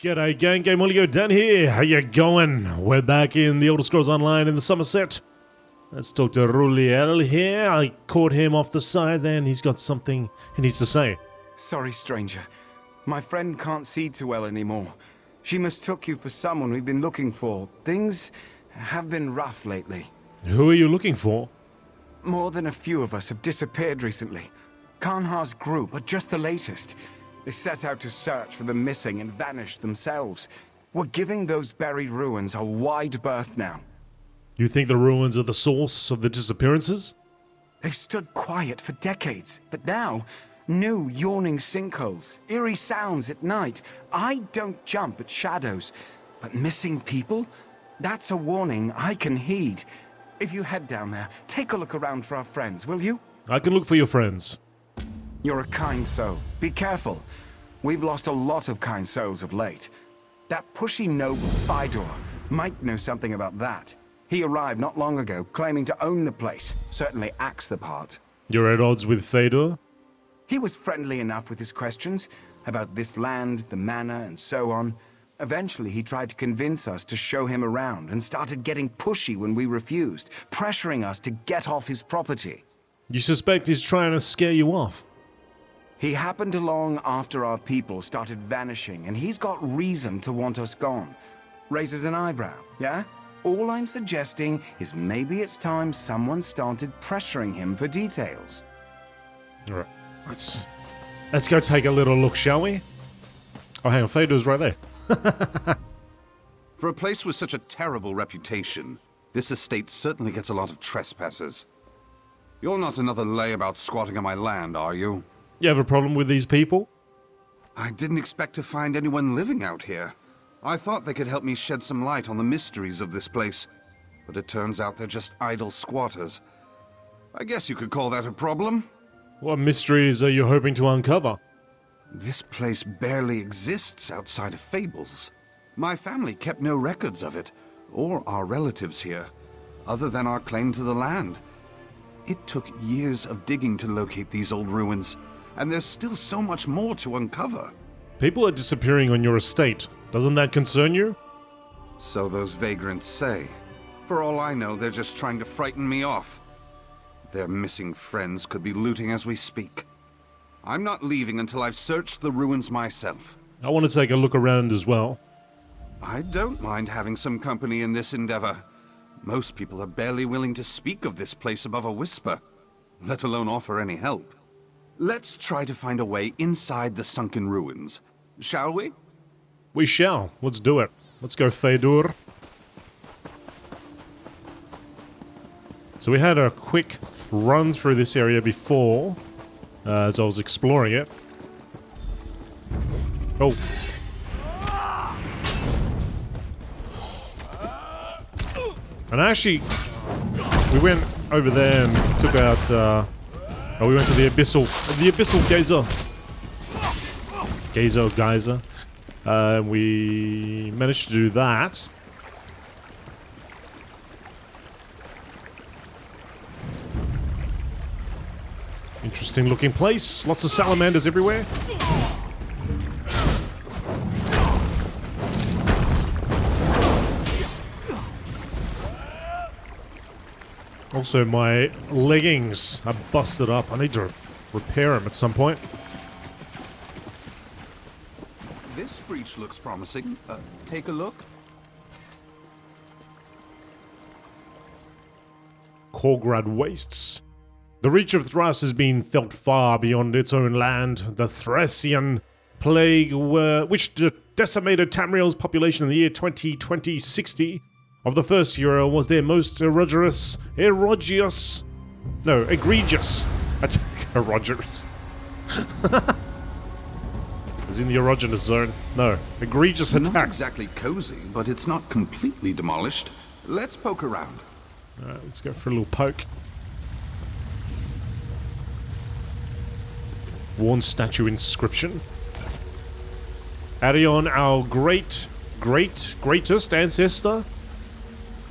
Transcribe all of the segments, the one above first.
G'day gang, GameolioDan here, how you going? We're back in the Elder Scrolls Online in the Summerset. Let's talk to Ruliel here. I caught him off the side then, he's got something he needs to say. Sorry, stranger. My friend can't see too well anymore. She mistook you for someone we've been looking for. Things have been rough lately. Who are you looking for? More than a few of us have disappeared recently. Kanhar's group are just the latest. They set out to search for the missing and vanished themselves. We're giving those buried ruins a wide berth now. You think the ruins are the source of the disappearances? They've stood quiet for decades, but now, new yawning sinkholes, eerie sounds at night. I don't jump at shadows, but missing people? That's a warning I can heed. If you head down there, take a look around for our friends, will you? I can look for your friends. You're a kind soul. Be careful. We've lost a lot of kind souls of late. That pushy noble, Fidor, might know something about that. He arrived not long ago, claiming to own the place. Certainly acts the part. You're at odds with Fedor? He was friendly enough with his questions about this land, the manor, and so on. Eventually, he tried to convince us to show him around and started getting pushy when we refused, pressuring us to get off his property. You suspect he's trying to scare you off? He happened along after our people started vanishing, and he's got reason to want us gone. Raises an eyebrow, yeah? All I'm suggesting is maybe it's time someone started pressuring him for details. Alright, let's go take a little look, shall we? Oh, hang on, Fedor's right there. For a place with such a terrible reputation, this estate certainly gets a lot of trespassers. You're not another layabout squatting on my land, are you? You have a problem with these people? I didn't expect to find anyone living out here. I thought they could help me shed some light on the mysteries of this place, but it turns out they're just idle squatters. I guess you could call that a problem. What mysteries are you hoping to uncover? This place barely exists outside of fables. My family kept no records of it, or our relatives here, other than our claim to the land. It took years of digging to locate these old ruins, and there's still so much more to uncover. People are disappearing on your estate. Doesn't that concern you? So those vagrants say. For all I know, they're just trying to frighten me off. Their missing friends could be looting as we speak. I'm not leaving until I've searched the ruins myself. I want to take a look around as well. I don't mind having some company in this endeavor. Most people are barely willing to speak of this place above a whisper, let alone offer any help. Let's try to find a way inside the sunken ruins, shall we? We shall. Let's do it. Let's go, Fedor. So we had a quick run through this area before, as I was exploring it. Oh. And actually, we went over there and took out, we went to the Abyssal Geyser. We managed to do that. Interesting looking place. Lots of salamanders everywhere. Also, my leggings are busted up. I need to repair them at some point. This breach looks promising. Take a look. Korgrad Wastes. The reach of Thras has been felt far beyond its own land. The Thracian plague, which decimated Tamriel's population in the year 2060 of the First Era, was their most egregious attack. Erogenous. Is in the erogenous zone. No, egregious attack. Not exactly cozy, but it's not completely demolished. Let's poke around. Alright, let's go for a little poke. Worn statue inscription. Arion, our greatest ancestor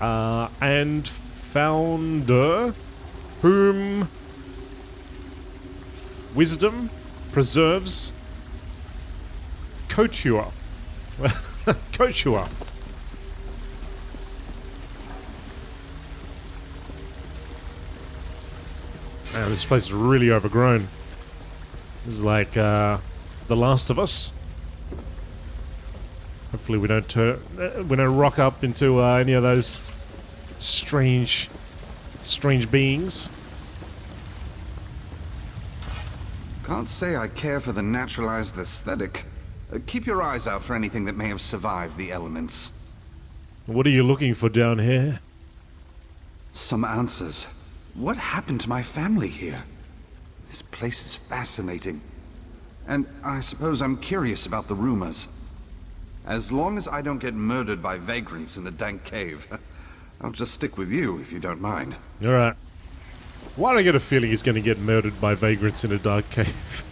and founder, whom wisdom preserves Couture. Coach you up. Man, this place is really overgrown. This is like The Last of Us. Hopefully we don't rock up into any of those strange beings. Can't say I care for the naturalized aesthetic. Keep your eyes out for anything that may have survived the elements. What are you looking for down here? Some answers. What happened to my family here? This place is fascinating. And I suppose I'm curious about the rumors. As long as I don't get murdered by vagrants in a dank cave, I'll just stick with you if you don't mind. Alright. Why do I get a feeling he's going to get murdered by vagrants in a dark cave?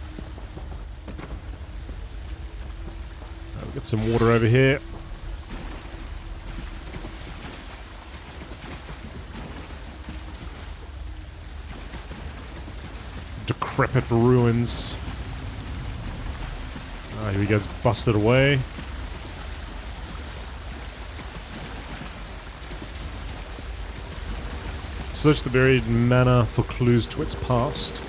We'll get some water over here. Decrepit ruins. Ah, here he gets busted away. Search the buried manor for clues to its past.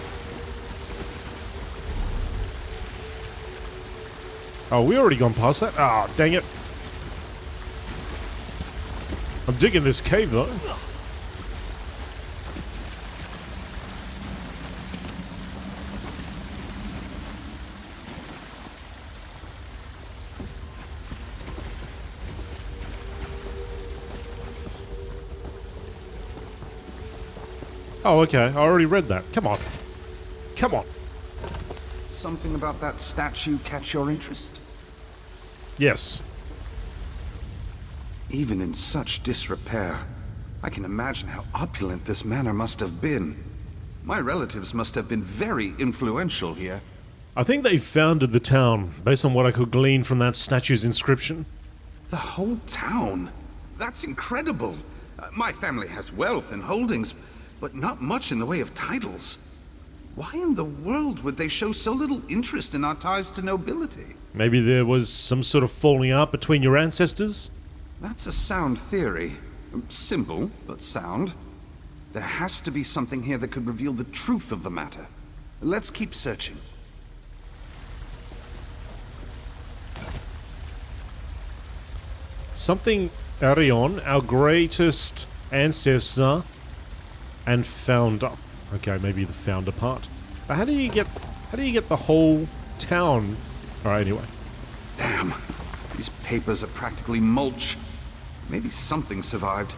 Oh, we already gone past that? Ah, oh, dang it. I'm digging this cave, though. Oh, okay. I already read that. Come on. Come on. Something about that statue catch your interest? Yes. Even in such disrepair, I can imagine how opulent this manor must have been. My relatives must have been very influential here. I think they founded the town, based on what I could glean from that statue's inscription. The whole town? That's incredible. My family has wealth and holdings, but not much in the way of titles. Why in the world would they show so little interest in our ties to nobility? Maybe there was some sort of falling out between your ancestors? That's a sound theory. Simple, but sound. There has to be something here that could reveal the truth of the matter. Let's keep searching. Something Arion, our greatest ancestor and founder. Okay, maybe the founder part. But how do you get the whole town? Alright, anyway. Damn. These papers are practically mulch. Maybe something survived.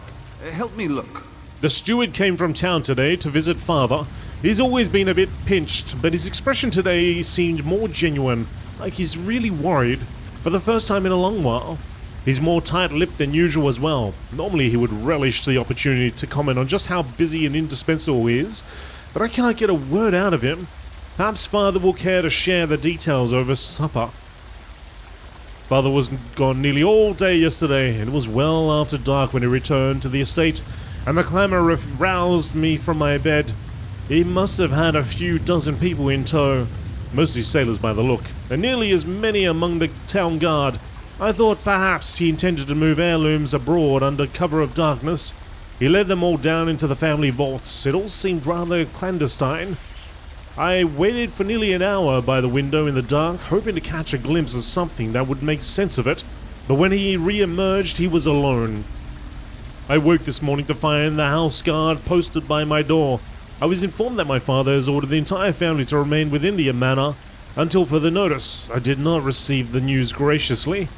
Help me look. The steward came from town today to visit father. He's always been a bit pinched, but his expression today seemed more genuine, like he's really worried for the first time in a long while. He's more tight-lipped than usual as well. Normally he would relish the opportunity to comment on just how busy and indispensable he is, but I can't get a word out of him. Perhaps father will care to share the details over supper. Father was gone nearly all day yesterday, and it was well after dark when he returned to the estate, and the clamour roused me from my bed. He must have had a few dozen people in tow, mostly sailors by the look, and nearly as many among the town guard. I thought perhaps he intended to move heirlooms abroad under cover of darkness. He led them all down into the family vaults. It all seemed rather clandestine. I waited for nearly an hour by the window in the dark, hoping to catch a glimpse of something that would make sense of it, but when he re-emerged, he was alone. I woke this morning to find the house guard posted by my door. I was informed that my father has ordered the entire family to remain within the manor until further notice. I did not receive the news graciously.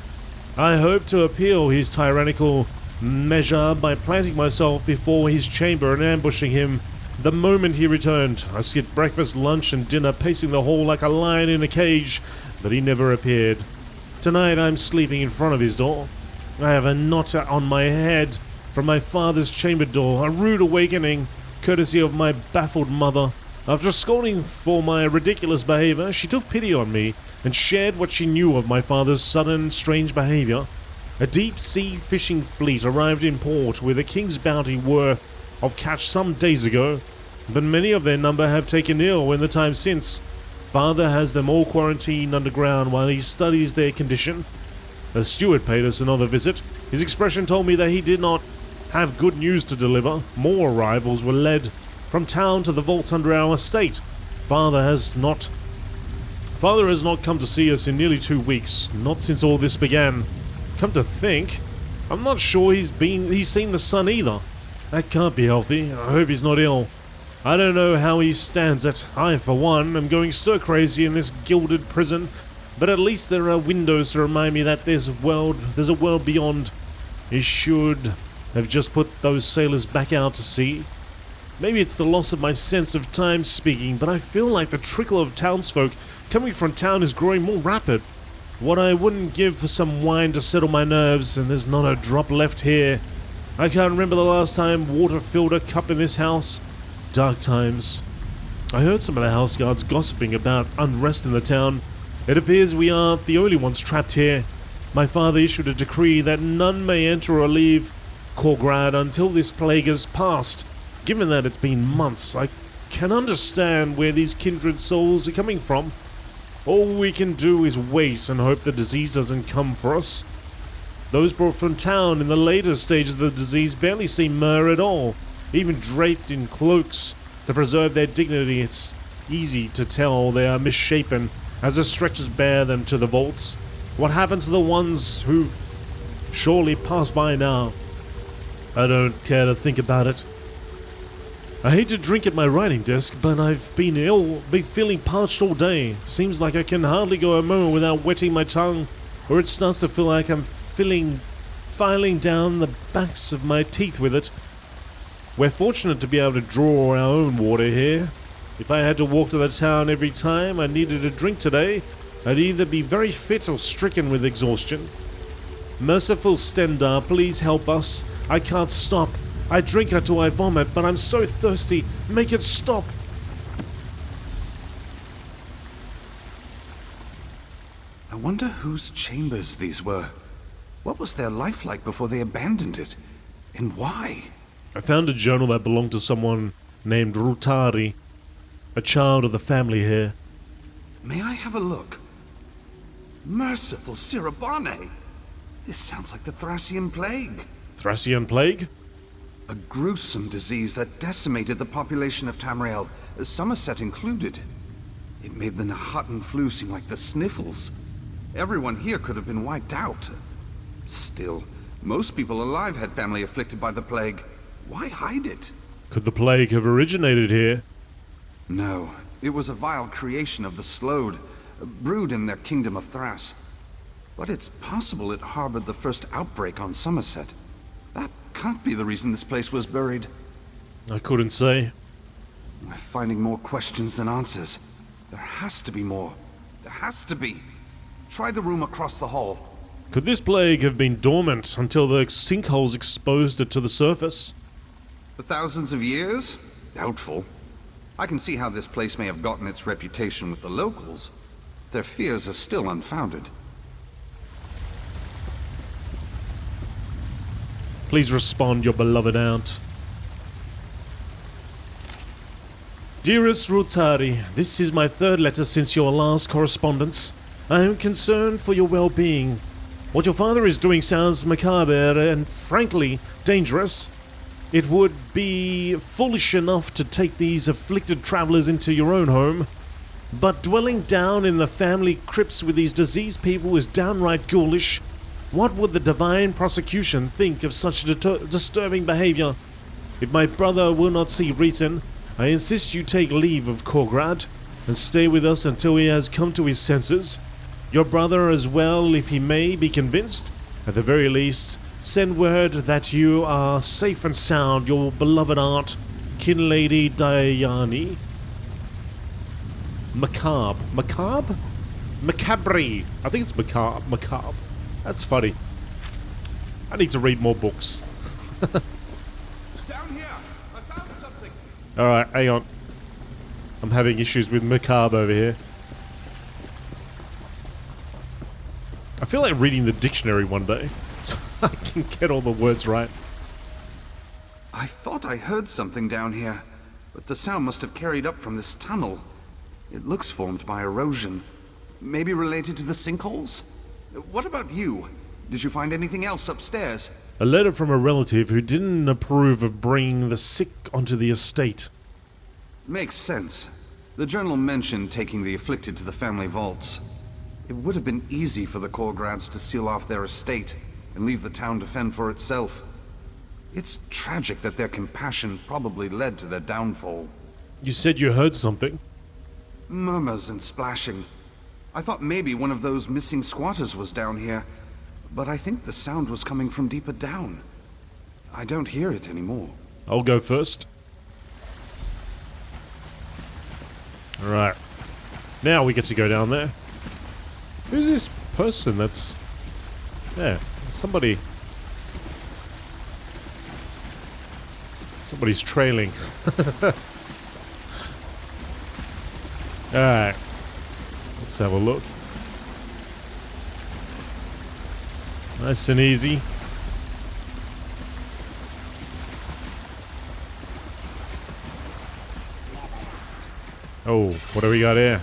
I hope to appeal his tyrannical measure by planting myself before his chamber and ambushing him the moment he returned. I skipped breakfast, lunch, and dinner, pacing the hall like a lion in a cage, but he never appeared. Tonight I'm sleeping in front of his door. I have a knot on my head from my father's chamber door, a rude awakening, courtesy of my baffled mother. After scolding for my ridiculous behavior, she took pity on me and shared what she knew of my father's sudden strange behavior. A deep-sea fishing fleet arrived in port with a king's bounty worth of catch some days ago, but many of their number have taken ill in the time since. Father has them all quarantined underground while he studies their condition. The steward paid us another visit. His expression told me that he did not have good news to deliver. More arrivals were led from town to the vaults under our estate. Father has not come to see us in nearly 2 weeks, not since all this began. Come to think, I'm not sure he's seen the sun either. That can't be healthy. I hope he's not ill. I don't know how he stands it. I, for one, am going stir-crazy in this gilded prison, but at least there are windows to remind me that there's a world beyond. He should have just put those sailors back out to sea. Maybe it's the loss of my sense of time speaking, but I feel like the trickle of townsfolk coming from town is growing more rapid. What I wouldn't give for some wine to settle my nerves, and there's not a drop left here. I can't remember the last time water filled a cup in this house. Dark times. I heard some of the house guards gossiping about unrest in the town. It appears we aren't the only ones trapped here. My father issued a decree that none may enter or leave Korgrad until this plague has passed. Given that it's been months, I can understand where these kindred souls are coming from. All we can do is wait and hope the disease doesn't come for us. Those brought from town in the later stages of the disease barely see myrrh at all. Even draped in cloaks to preserve their dignity, it's easy to tell they are misshapen as the stretchers bear them to the vaults. What happened to the ones who've surely passed by now? I don't care to think about it. I hate to drink at my writing desk, but I've been feeling parched all day. Seems like I can hardly go a moment without wetting my tongue, or it starts to feel like I'm filing down the backs of my teeth with it. We're fortunate to be able to draw our own water here. If I had to walk to the town every time I needed a drink today, I'd either be very fit or stricken with exhaustion. Merciful Stendar, please help us. I can't stop. I drink until I vomit, but I'm so thirsty. Make it stop. I wonder whose chambers these were. What was their life like before they abandoned it? And why? I found a journal that belonged to someone named Rutari, a child of the family here. May I have a look? Merciful Sirabane! This sounds like the Thracian Plague. Thracian Plague? A gruesome disease that decimated the population of Tamriel, Summerset included. It made the Nahatan flu seem like the sniffles. Everyone here could have been wiped out. Still, most people alive had family afflicted by the plague. Why hide it? Could the plague have originated here? No, it was a vile creation of the Slode, brewed in their kingdom of Thras. But it's possible it harbored the first outbreak on Summerset. That can't be the reason this place was buried. I couldn't say. I'm finding more questions than answers. There has to be more. There has to be. Try the room across the hall. Could this plague have been dormant until the sinkholes exposed it to the surface? For thousands of years? Doubtful. I can see how this place may have gotten its reputation with the locals. Their fears are still unfounded. Please respond, your beloved aunt. Dearest Rutari, this is my third letter since your last correspondence. I am concerned for your well-being. What your father is doing sounds macabre and, frankly, dangerous. It would be foolish enough to take these afflicted travelers into your own home, but dwelling down in the family crypts with these diseased people is downright ghoulish. What would the divine prosecution think of such disturbing behavior? If my brother will not see reason, I insist you take leave of Korgrad and stay with us until he has come to his senses. Your brother as well, if he may be convinced. At the very least, send word that you are safe and sound, your beloved aunt, Kinlady Diane. Macabre. Macabre? Macabre. I think it's macabre. Macabre. That's funny. I need to read more books. Down here! I found something! Alright, hang on. I'm having issues with macabre over here. I feel like reading the dictionary one day, so I can get all the words right. I thought I heard something down here, but the sound must have carried up from this tunnel. It looks formed by erosion. Maybe related to the sinkholes? What about you? Did you find anything else upstairs? A letter from a relative who didn't approve of bringing the sick onto the estate. Makes sense. The journal mentioned taking the afflicted to the family vaults. It would have been easy for the Korgrads to seal off their estate and leave the town to fend for itself. It's tragic that their compassion probably led to their downfall. You said you heard something? Murmurs and splashing. I thought maybe one of those missing squatters was down here, but I think the sound was coming from deeper down. I don't hear it anymore. I'll go first. Alright. Now we get to go down there. Who's this person that's... Yeah, somebody... Somebody's trailing. Alright. Let's have a look. Nice and easy. Oh, what do we got here?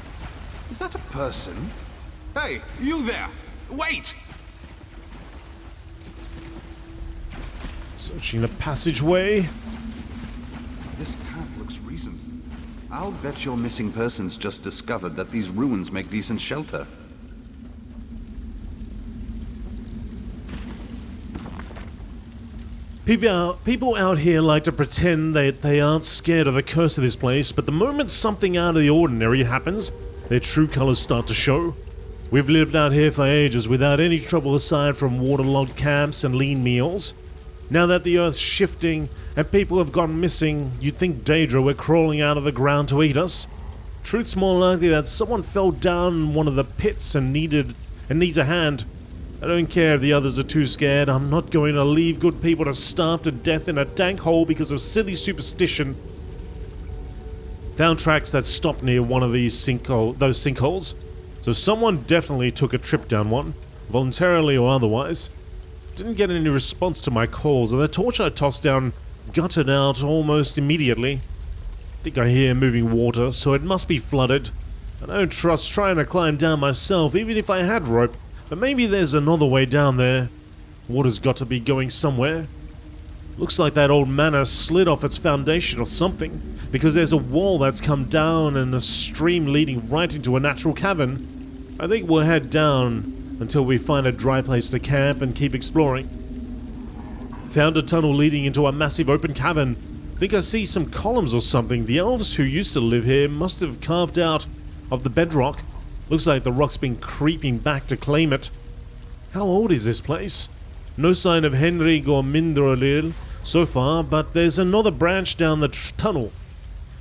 Is that a person? Hey, you there! Wait! Searching the passageway. This camp looks recent. I'll bet your missing persons just discovered that these ruins make decent shelter. People out here like to pretend that they aren't scared of the curse of this place, but the moment something out of the ordinary happens, their true colors start to show. We've lived out here for ages without any trouble aside from waterlogged camps and lean meals. Now that the earth's shifting and people have gone missing, you'd think Daedra were crawling out of the ground to eat us. Truth's more likely that someone fell down one of the pits and needs a hand. I don't care if the others are too scared. I'm not going to leave good people to starve to death in a dank hole because of silly superstition. Found tracks that stopped near one of those sinkholes. So someone definitely took a trip down one, voluntarily or otherwise. Didn't get any response to my calls, and the torch I tossed down gutted out almost immediately. Think I hear moving water, so it must be flooded. I don't trust trying to climb down myself, even if I had rope. But maybe there's another way down there. Water's got to be going somewhere. Looks like that old manor slid off its foundation or something, because there's a wall that's come down and a stream leading right into a natural cavern. I think we'll head down until we find a dry place to camp and keep exploring. Found a tunnel leading into a massive open cavern. Think I see some columns or something. The elves who used to live here must have carved out of the bedrock. Looks like the rock's been creeping back to claim it. How old is this place? No sign of Henry Gormindrolil so far, but there's another branch down the tunnel.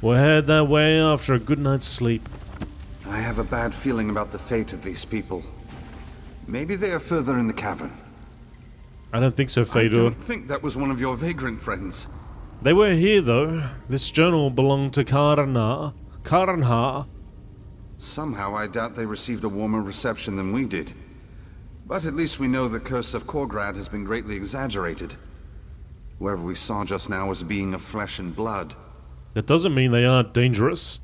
We'll head that way after a good night's sleep. I have a bad feeling about the fate of these people. Maybe they are further in the cavern. I don't think so, Fedor. I don't think that was one of your vagrant friends. They were here, though. This journal belonged to Karanha. Somehow I doubt they received a warmer reception than we did. But at least we know the curse of Korgrad has been greatly exaggerated. Whoever we saw just now was a being of flesh and blood. That doesn't mean they aren't dangerous.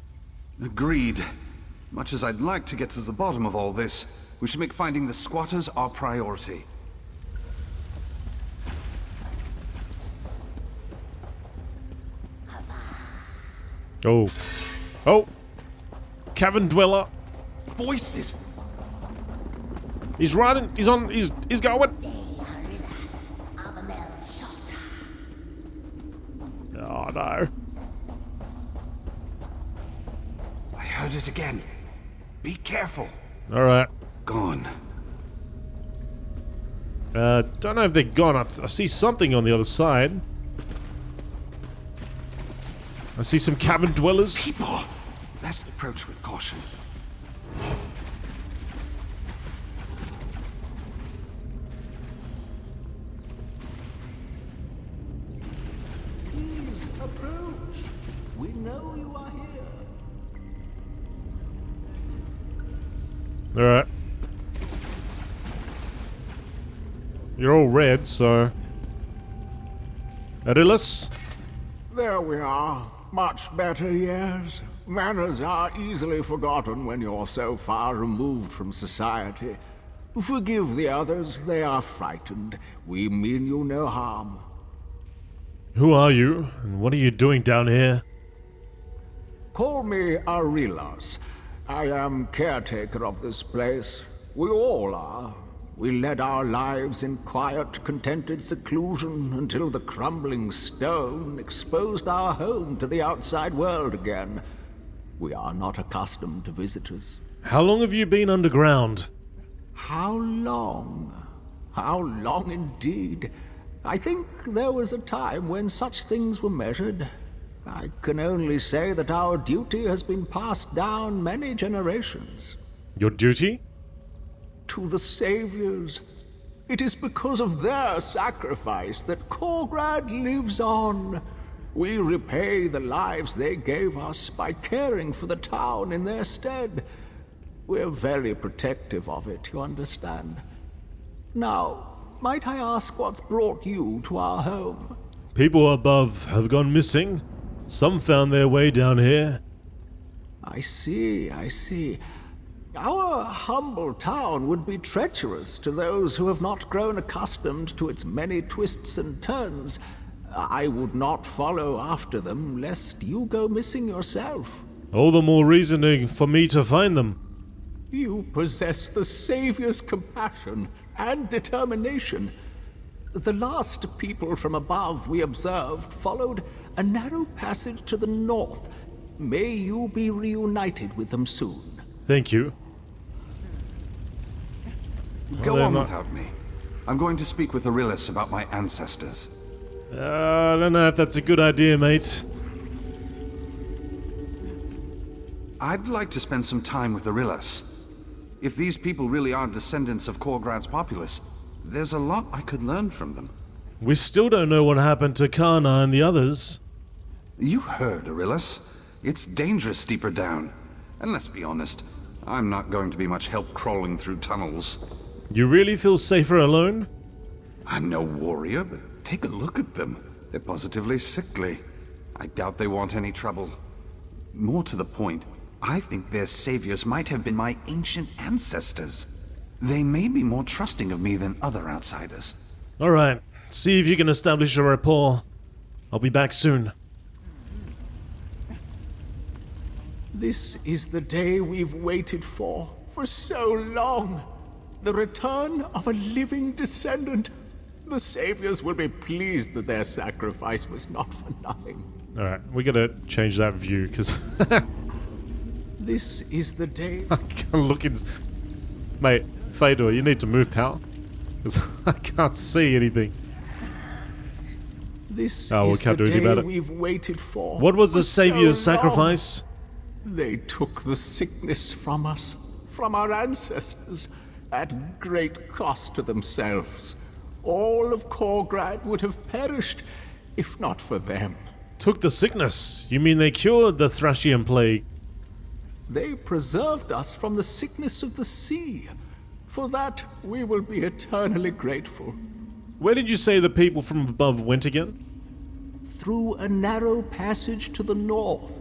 Agreed. Much as I'd like to get to the bottom of all this, we should make finding the squatters our priority. Oh. Oh! Cavern dweller! Voices! He's riding, he's going! Oh no. I heard it again. Be careful. Alright. Gone. Don't know if they're gone. I see something on the other side. I see some cavern dwellers. People! Let's approach with caution. Please approach. We know you are here. Alright. You're all red, so... Arilus? There we are. Much better, yes. Manners are easily forgotten when you're so far removed from society. Forgive the others, they are frightened. We mean you no harm. Who are you, and what are you doing down here? Call me Arelas. I am caretaker of this place. We all are. We led our lives in quiet, contented seclusion until the crumbling stone exposed our home to the outside world again. We are not accustomed to visitors. How long have you been underground? How long? How long indeed? I think there was a time when such things were measured. I can only say that our duty has been passed down many generations. Your duty? To the saviors. It is because of their sacrifice that Korgrad lives on. We repay the lives they gave us by caring for the town in their stead. We're very protective of it, you understand. Now, might I ask what's brought you to our home? People above have gone missing. Some found their way down here. I see. Our humble town would be treacherous to those who have not grown accustomed to its many twists and turns. I would not follow after them, lest you go missing yourself. All the more reasoning for me to find them. You possess the Savior's compassion and determination. The last people from above we observed followed a narrow passage to the north. May you be reunited with them soon. Thank you. Go on without me. I'm going to speak with Arelas about my ancestors. I don't know if that's a good idea, mate. I'd like to spend some time with Arelas. If these people really are descendants of Korgrad's populace, there's a lot I could learn from them. We still don't know what happened to Kana and the others. You heard, Arelas. It's dangerous deeper down. And let's be honest, I'm not going to be much help crawling through tunnels. You really feel safer alone? I'm no warrior, but take a look at them. They're positively sickly. I doubt they want any trouble. More to the point, I think their saviors might have been my ancient ancestors. They may be more trusting of me than other outsiders. Alright, see if you can establish a rapport. I'll be back soon. This is the day we've waited for so long. The return of a living descendant. The saviors will be pleased that their sacrifice was not for nothing. Alright, we gotta change that view, because... This is the day... I can't look in... Mate, Fedor, you need to move, pal. Because I can't see anything. This we is can't the do anything day about it. we've waited for. What was the so savior's long. sacrifice? They took the sickness from us, from our ancestors, at great cost to themselves. All of Korgrad would have perished, if not for them. Took the sickness? You mean they cured the Thracian plague? They preserved us from the sickness of the sea. For that, we will be eternally grateful. Where did you say the people from above went again? Through a narrow passage to the north.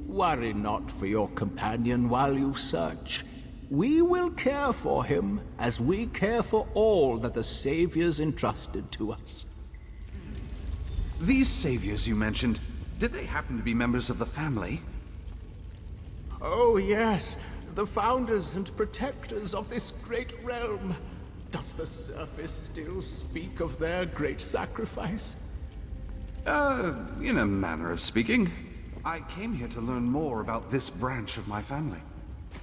Worry not for your companion while you search. We will care for him as we care for all that the saviors entrusted to us. These saviors you mentioned, did they happen to be members of the family? Oh yes, the founders and protectors of this great realm. Does the surface still speak of their great sacrifice? In a manner of speaking. I came here to learn more about this branch of my family.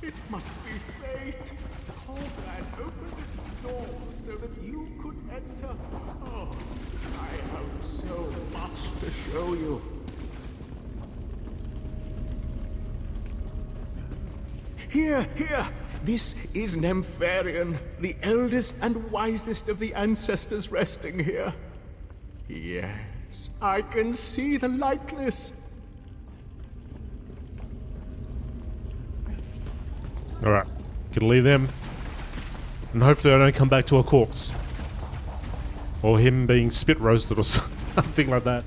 It must be fate. Korgrad opened its doors so that you could enter. Oh, I have so much to show you. Here! This is Nempharian, the eldest and wisest of the ancestors resting here. Yes, I can see the likeness. Alright, can leave them. And hopefully I don't come back to a corpse. Or him being spit roasted or something like that.